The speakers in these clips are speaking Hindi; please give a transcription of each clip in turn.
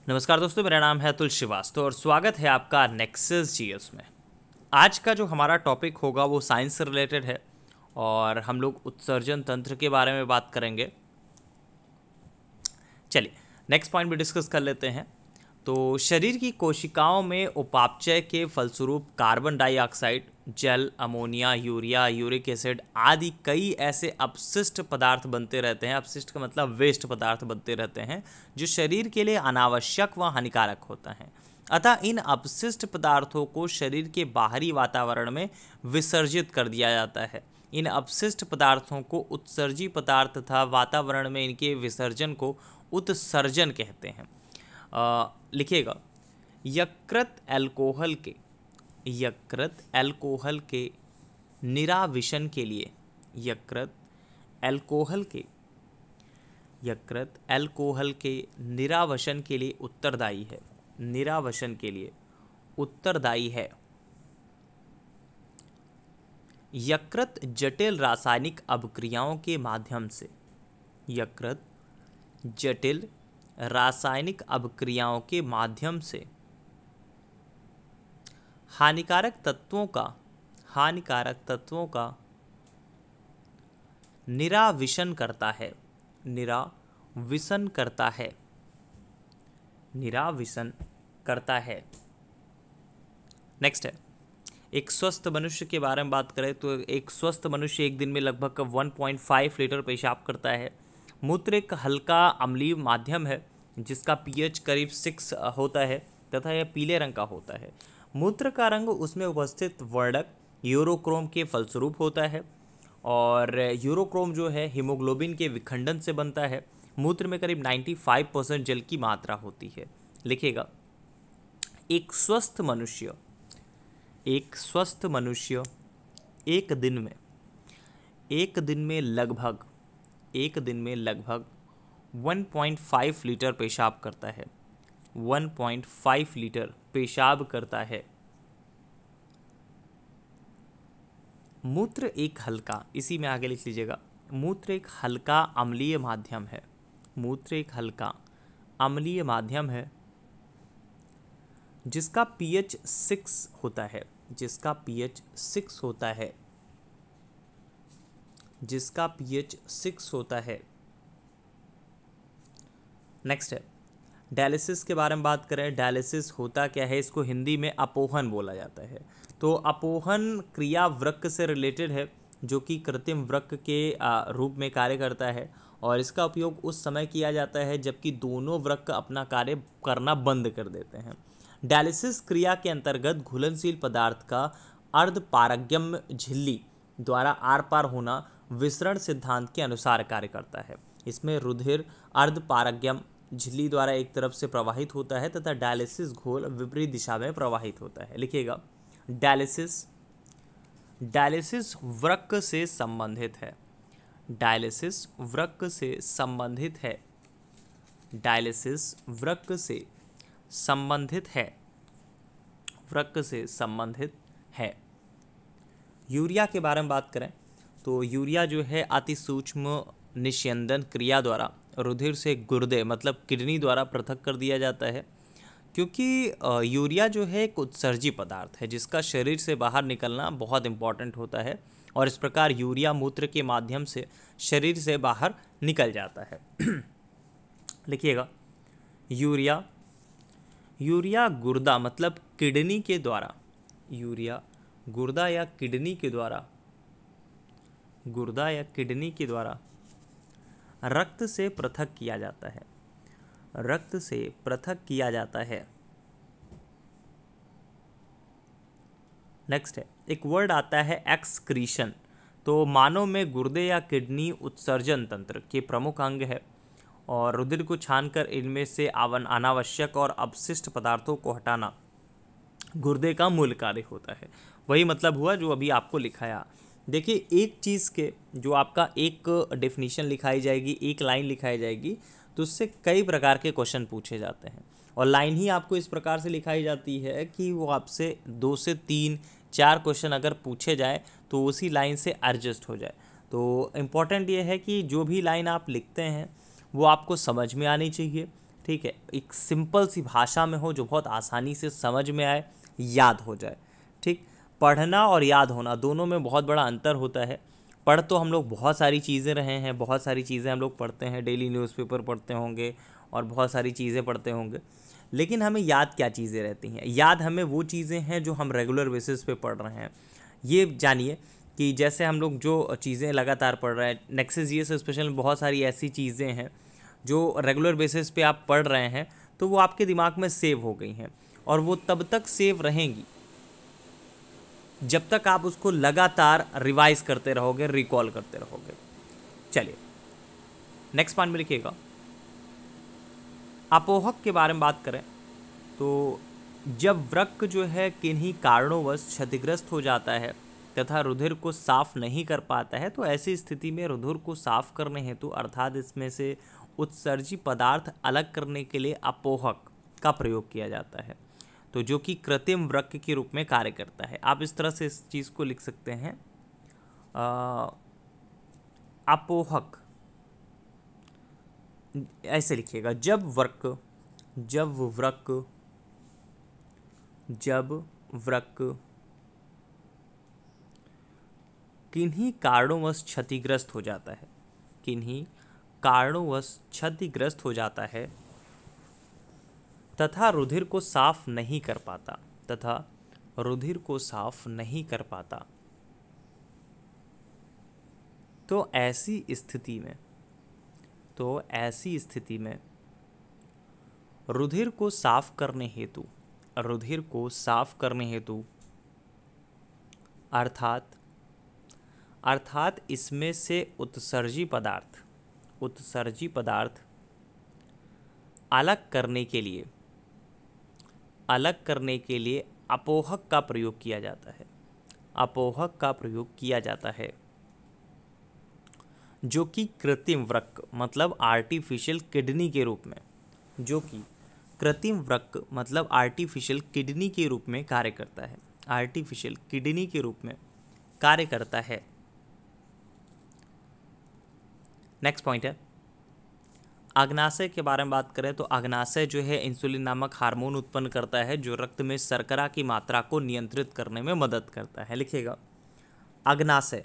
नमस्कार दोस्तों, मेरा नाम है अतुल श्रीवास्तव और स्वागत है आपका नेक्सस जीएस में। आज का जो हमारा टॉपिक होगा वो साइंस से रिलेटेड है और हम लोग उत्सर्जन तंत्र के बारे में बात करेंगे। चलिए नेक्स्ट पॉइंट भी डिस्कस कर लेते हैं। तो शरीर की कोशिकाओं में उपापचय के फलस्वरूप कार्बन डाइऑक्साइड, जल, अमोनिया, यूरिया, यूरिक एसिड आदि कई ऐसे अपशिष्ट पदार्थ बनते रहते हैं। अपशिष्ट का मतलब वेस्ट पदार्थ बनते रहते हैं जो शरीर के लिए अनावश्यक व हानिकारक होता है। अतः इन अपशिष्ट पदार्थों को शरीर के बाहरी वातावरण में विसर्जित कर दिया जाता है। इन अपशिष्ट पदार्थों को उत्सर्जी पदार्थ तथा वातावरण में इनके विसर्जन को उत्सर्जन कहते हैं। लिखिएगा, यकृत अल्कोहल के निराविशन के लिए यकृत अल्कोहल के निरावशन के लिए उत्तरदायी है। यकृत जटिल रासायनिक अभिक्रियाओं के माध्यम से हानिकारक तत्वों का निराविशन करता है। नेक्स्ट है, एक स्वस्थ मनुष्य के बारे में बात करें तो एक स्वस्थ मनुष्य एक दिन में लगभग 1.5 लीटर पेशाब करता है। मूत्र एक हल्का अम्लीय माध्यम है जिसका पीएच करीब 6 होता है तथा यह पीले रंग का होता है। मूत्र का रंग उसमें उपस्थित वर्णक यूरोक्रोम के फलस्वरूप होता है और यूरोक्रोम जो है हीमोग्लोबिन के विखंडन से बनता है। मूत्र में करीब 95% जल की मात्रा होती है। लिखिएगा, एक स्वस्थ मनुष्य एक दिन में लगभग 1.5 लीटर पेशाब करता है। 1.5 लीटर पेशाब करता है। मूत्र एक हल्का, इसी में आगे लिख लीजिएगा, मूत्र एक हल्का अम्लीय माध्यम है जिसका पीएच 6 होता है। नेक्स्ट है, डायलिसिस के बारे में बात करें। डायलिसिस होता क्या है, इसको हिंदी में अपोहन बोला जाता है। तो अपोहन क्रिया वृक्क से रिलेटेड है जो कि कृत्रिम वृक्क के रूप में कार्य करता है और इसका उपयोग उस समय किया जाता है जबकि दोनों वृक्क अपना कार्य करना बंद कर देते हैं। डायलिसिस क्रिया के अंतर्गत घुलनशील पदार्थ का अर्धपारगम्य झिल्ली द्वारा आर पार होना विसरण सिद्धांत के अनुसार कार्य करता है। इसमें रुधिर अर्धपारगम्य झिल्ली द्वारा एक तरफ से प्रवाहित होता है तथा डायलिसिस घोल विपरीत दिशा में प्रवाहित होता है। लिखिएगा, डायलिसिस वृक्क से संबंधित है। यूरिया के बारे में बात करें तो यूरिया जो है अति सूक्ष्म निस्यंदन क्रिया द्वारा रुधिर से गुर्दे मतलब किडनी द्वारा पृथक कर दिया जाता है। क्योंकि यूरिया जो है एक उत्सर्जी पदार्थ है जिसका शरीर से बाहर निकलना बहुत इम्पॉर्टेंट होता है और इस प्रकार यूरिया मूत्र के माध्यम से शरीर से बाहर निकल जाता है। लिखिएगा, यूरिया गुर्दा मतलब किडनी के द्वारा गुर्दा या किडनी के द्वारा रक्त से पृथक किया जाता है। नेक्स्ट है, एक वर्ड आता है एक्सक्रीशन। तो मानव में गुर्दे या किडनी उत्सर्जन तंत्र के प्रमुख अंग है और रुधिर को छानकर इनमें से अनावश्यक और अपशिष्ट पदार्थों को हटाना गुर्दे का मूल कार्य होता है। वही मतलब हुआ जो अभी आपको लिखाया। देखिए, एक चीज़ के जो आपका एक डेफिनेशन लिखाई जाएगी, एक लाइन लिखाई जाएगी, तो उससे कई प्रकार के क्वेश्चन पूछे जाते हैं और लाइन ही आपको इस प्रकार से लिखाई जाती है कि वो आपसे 2 से 3 4 क्वेश्चन अगर पूछे जाए तो उसी लाइन से एडजस्ट हो जाए। तो इम्पॉर्टेंट ये है कि जो भी लाइन आप लिखते हैं वो आपको समझ में आनी चाहिए, ठीक है, एक सिंपल सी भाषा में हो जो बहुत आसानी से समझ में आए, याद हो जाए। ठीक, पढ़ना और याद होना दोनों में बहुत बड़ा अंतर होता है। पढ़ तो हम लोग बहुत सारी चीज़ें रहे हैं, बहुत सारी चीज़ें हम लोग पढ़ते हैं, डेली न्यूज़पेपर पढ़ते होंगे और बहुत सारी चीज़ें पढ़ते होंगे, लेकिन हमें याद क्या चीज़ें रहती हैं? याद हमें वो चीज़ें हैं जो हम रेगुलर बेसिस पे पढ़ रहे हैं। ये जानिए कि जैसे हम लोग जो चीज़ें लगातार पढ़ रहे हैं, नेक्स्ट ईयर स्पेशल बहुत सारी ऐसी चीज़ें हैं जो रेगुलर बेसिस पे आप पढ़ रहे हैं, तो वो आपके दिमाग में सेव हो गई हैं और वो तब तक सेव रहेंगी जब तक आप उसको लगातार रिवाइज करते रहोगे, रिकॉल करते रहोगे। चलिए नेक्स्ट पॉइंट में लिखिएगा, अपोहक के बारे में बात करें तो जब वृक्क जो है किन्हीं कारणोंवश क्षतिग्रस्त हो जाता है तथा रुधिर को साफ नहीं कर पाता है, तो ऐसी स्थिति में रुधिर को साफ करने हेतु अर्थात इसमें से उत्सर्जी पदार्थ अलग करने के लिए अपोहक का प्रयोग किया जाता है, तो जो कि कृत्रिम वृक्क के रूप में कार्य करता है। आप इस तरह से इस चीज़ को लिख सकते हैं, अपोहक ऐसे लिखिएगा, जब वृक्क किन्हीं कारणोंवश क्षतिग्रस्त हो जाता है, किन्हीं कारणोंवश क्षतिग्रस्त हो जाता है तथा रुधिर को साफ नहीं कर पाता, तो ऐसी स्थिति में रुधिर को साफ करने हेतु अर्थात इसमें से उत्सर्जी पदार्थ अलग करने के लिए अपोहक का प्रयोग किया जाता है, जो कि कृत्रिम वृक्क मतलब आर्टिफिशियल किडनी के रूप में कार्य करता है, नेक्स्ट पॉइंट है अग्नाशय के बारे में बात करें तो अग्नाशय जो है इंसुलिन नामक हार्मोन उत्पन्न करता है जो रक्त में शर्करा की मात्रा को नियंत्रित करने में मदद करता है। लिखिएगा, अग्नाशय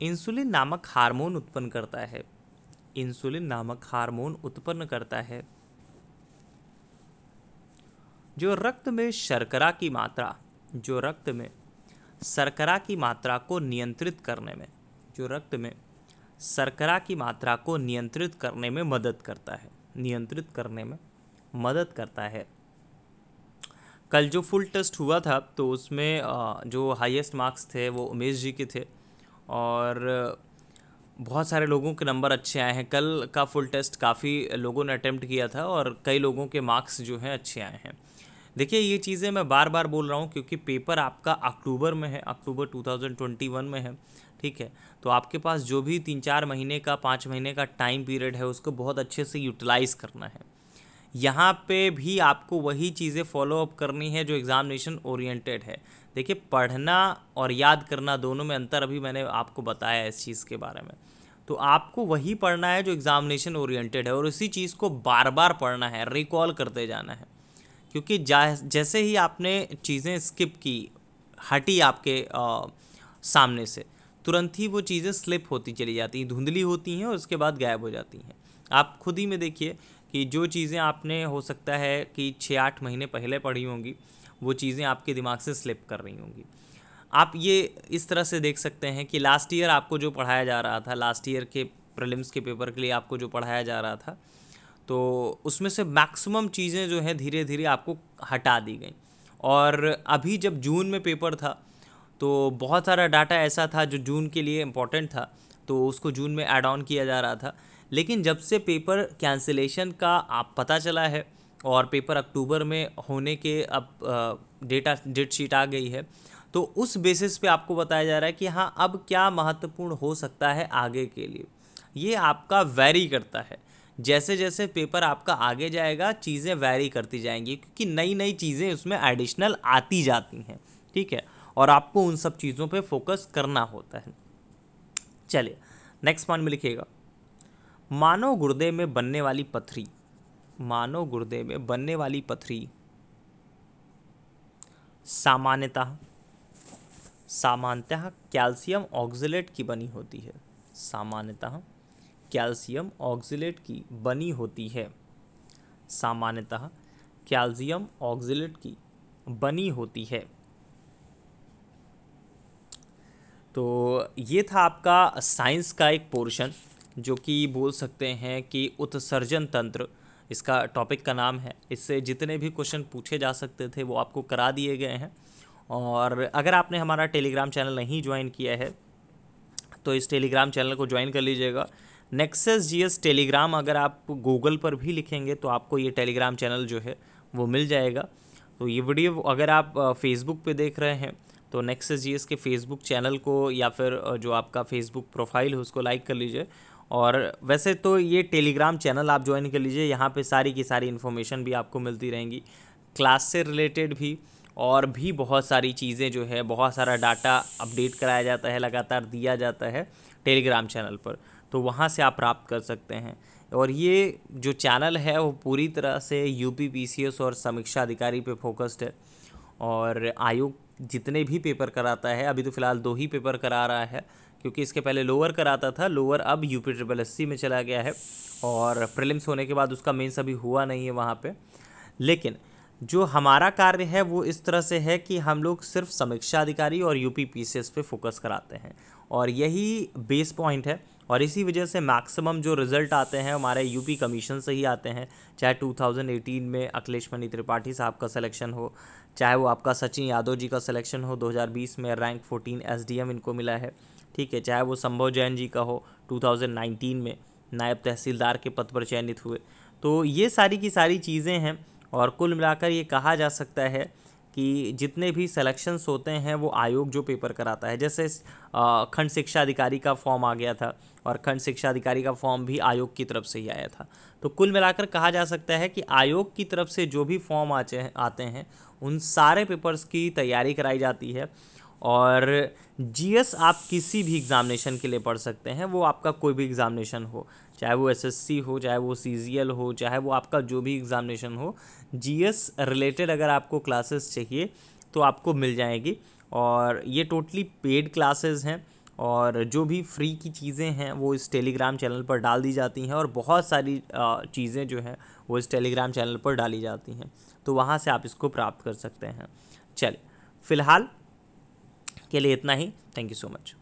इंसुलिन नामक हार्मोन उत्पन्न करता है जो रक्त में शर्करा की मात्रा को नियंत्रित करने में मदद करता है। कल जो फुल टेस्ट हुआ था तो उसमें जो हाईएस्ट मार्क्स थे वो उमेश जी के थे और बहुत सारे लोगों के नंबर अच्छे आए हैं। कल का फुल टेस्ट काफ़ी लोगों ने अटेम्प्ट किया था और कई लोगों के मार्क्स जो हैं अच्छे आए हैं। देखिए, ये चीज़ें मैं बार बार बोल रहा हूँ क्योंकि पेपर आपका अक्टूबर में है, अक्टूबर 2021 में है, ठीक है। तो आपके पास जो भी 3-4 महीने का 5 महीने का टाइम पीरियड है उसको बहुत अच्छे से यूटिलाइज़ करना है। यहाँ पे भी आपको वही चीज़ें फॉलो अप करनी है जो एग्ज़ामिनेशन ओरिएंटेड है। देखिए, पढ़ना और याद करना दोनों में अंतर अभी मैंने आपको बताया इस चीज़ के बारे में। तो आपको वही पढ़ना है जो एग्ज़ामिनेशन ओरिएंटेड है और उसी चीज़ को बार बार पढ़ना है, रिकॉल करते जाना है, क्योंकि जैसे ही आपने चीज़ें स्किप की, हटी आपके सामने से, तुरंत ही वो चीज़ें स्लिप होती चली जाती हैं, धुंधली होती हैं और उसके बाद गायब हो जाती हैं। आप खुद ही में देखिए कि जो चीज़ें आपने हो सकता है कि 6-8 महीने पहले पढ़ी होंगी वो चीज़ें आपके दिमाग से स्लिप कर रही होंगी। आप ये इस तरह से देख सकते हैं कि लास्ट ईयर आपको जो पढ़ाया जा रहा था, लास्ट ईयर के प्रीलिम्स के पेपर के लिए आपको जो पढ़ाया जा रहा था, तो उसमें से मैक्सिमम चीज़ें जो हैं धीरे धीरे आपको हटा दी गई। और अभी जब जून में पेपर था तो बहुत सारा डाटा ऐसा था जो जून के लिए इम्पॉर्टेंट था, तो उसको जून में ऐड ऑन किया जा रहा था। लेकिन जब से पेपर कैंसिलेशन का आप पता चला है और पेपर अक्टूबर में होने के अब डेट शीट आ गई है, तो उस बेसिस पे आपको बताया जा रहा है कि हाँ, अब क्या महत्वपूर्ण हो सकता है आगे के लिए। ये आपका वैरी करता है, जैसे जैसे पेपर आपका आगे जाएगा चीज़ें वैरी करती जाएंगी, क्योंकि नई नई चीज़ें उसमें एडिशनल आती जाती हैं, ठीक है, और आपको उन सब चीज़ों पे फोकस करना होता है। चलिए नेक्स्ट पॉइंट में लिखिएगा, मानव गुर्दे में बनने वाली पथरी, मानव गुर्दे में बनने वाली पथरी सामान्यतः कैल्शियम ऑक्सलेट की बनी होती है। सामान्यतः कैल्शियम ऑक्सलेट की बनी होती है। सामान्यतः कैल्शियम ऑक्सलेट की बनी होती है। तो ये था आपका साइंस का एक पोर्शन, जो कि बोल सकते हैं कि उत्सर्जन तंत्र इसका टॉपिक का नाम है। इससे जितने भी क्वेश्चन पूछे जा सकते थे वो आपको करा दिए गए हैं। और अगर आपने हमारा टेलीग्राम चैनल नहीं ज्वाइन किया है तो इस टेलीग्राम चैनल को ज्वाइन कर लीजिएगा। नेक्सस जीएस टेलीग्राम अगर आप गूगल पर भी लिखेंगे तो आपको ये टेलीग्राम चैनल जो है वो मिल जाएगा। तो ये वीडियो अगर आप फेसबुक पे देख रहे हैं तो नेक्सस जीएस के फेसबुक चैनल को या फिर जो आपका फेसबुक प्रोफाइल है उसको लाइक कर लीजिए। और वैसे तो ये टेलीग्राम चैनल आप ज्वाइन कर लीजिए, यहाँ पे सारी की सारी इन्फॉर्मेशन भी आपको मिलती रहेंगी, क्लास से रिलेटेड भी, और भी बहुत सारी चीज़ें जो है, बहुत सारा डाटा अपडेट कराया जाता है, लगातार दिया जाता है टेलीग्राम चैनल पर, तो वहाँ से आप प्राप्त कर सकते हैं। और ये जो चैनल है वो पूरी तरह से यूपी पीसीएस और समीक्षा अधिकारी पे फोकस्ड है। और आयोग जितने भी पेपर कराता है, अभी तो फ़िलहाल 2 ही पेपर करा रहा है, क्योंकि इसके पहले लोअर कराता था, लोअर अब यूपी SSSC में चला गया है, और प्रीलिम्स होने के बाद उसका मेंस अभी हुआ नहीं है वहाँ पे। लेकिन जो हमारा कार्य है वो इस तरह से है कि हम लोग सिर्फ समीक्षा अधिकारी और यूपी पीसीएस पे फोकस कराते हैं, और यही बेस पॉइंट है। और इसी वजह से मैक्सिमम जो रिज़ल्ट आते हैं हमारे यूपी कमीशन से ही आते हैं, चाहे 2018 में अखिलेश मणि त्रिपाठी साहब का सिलेक्शन हो, चाहे वो आपका सचिन यादव जी का सिलेक्शन हो, 2020 में रैंक 14 SDM इनको मिला है, ठीक है, चाहे वो संभव जैन जी का हो, 2019 में नायब तहसीलदार के पद पर चयनित हुए। तो ये सारी की सारी चीज़ें हैं, और कुल मिलाकर ये कहा जा सकता है कि जितने भी सिलेक्शंस होते हैं वो आयोग जो पेपर कराता है, जैसे खंड शिक्षा अधिकारी का फॉर्म आ गया था, और खंड शिक्षा अधिकारी का फॉर्म भी आयोग की तरफ से ही आया था। तो कुल मिलाकर कहा जा सकता है कि आयोग की तरफ से जो भी फॉर्म आते हैं उन सारे पेपर्स की तैयारी कराई जाती है। और जीएस आप किसी भी एग्ज़ामिनेशन के लिए पढ़ सकते हैं, वो आपका कोई भी एग्ज़ामिनेशन हो, चाहे वो एसएससी हो, चाहे वो सीजीएल हो, चाहे वो आपका जो भी एग्ज़ामिनेशन हो, जीएस रिलेटेड अगर आपको क्लासेस चाहिए तो आपको मिल जाएगी। और ये टोटली पेड क्लासेस हैं, और जो भी फ्री की चीज़ें हैं वो इस टेलीग्राम चैनल पर डाल दी जाती हैं, और बहुत सारी चीज़ें जो हैं वो इस टेलीग्राम चैनल पर डाली जाती हैं, तो वहाँ से आप इसको प्राप्त कर सकते हैं। चलिए, फ़िलहाल के लिए इतना ही। Thank you so much.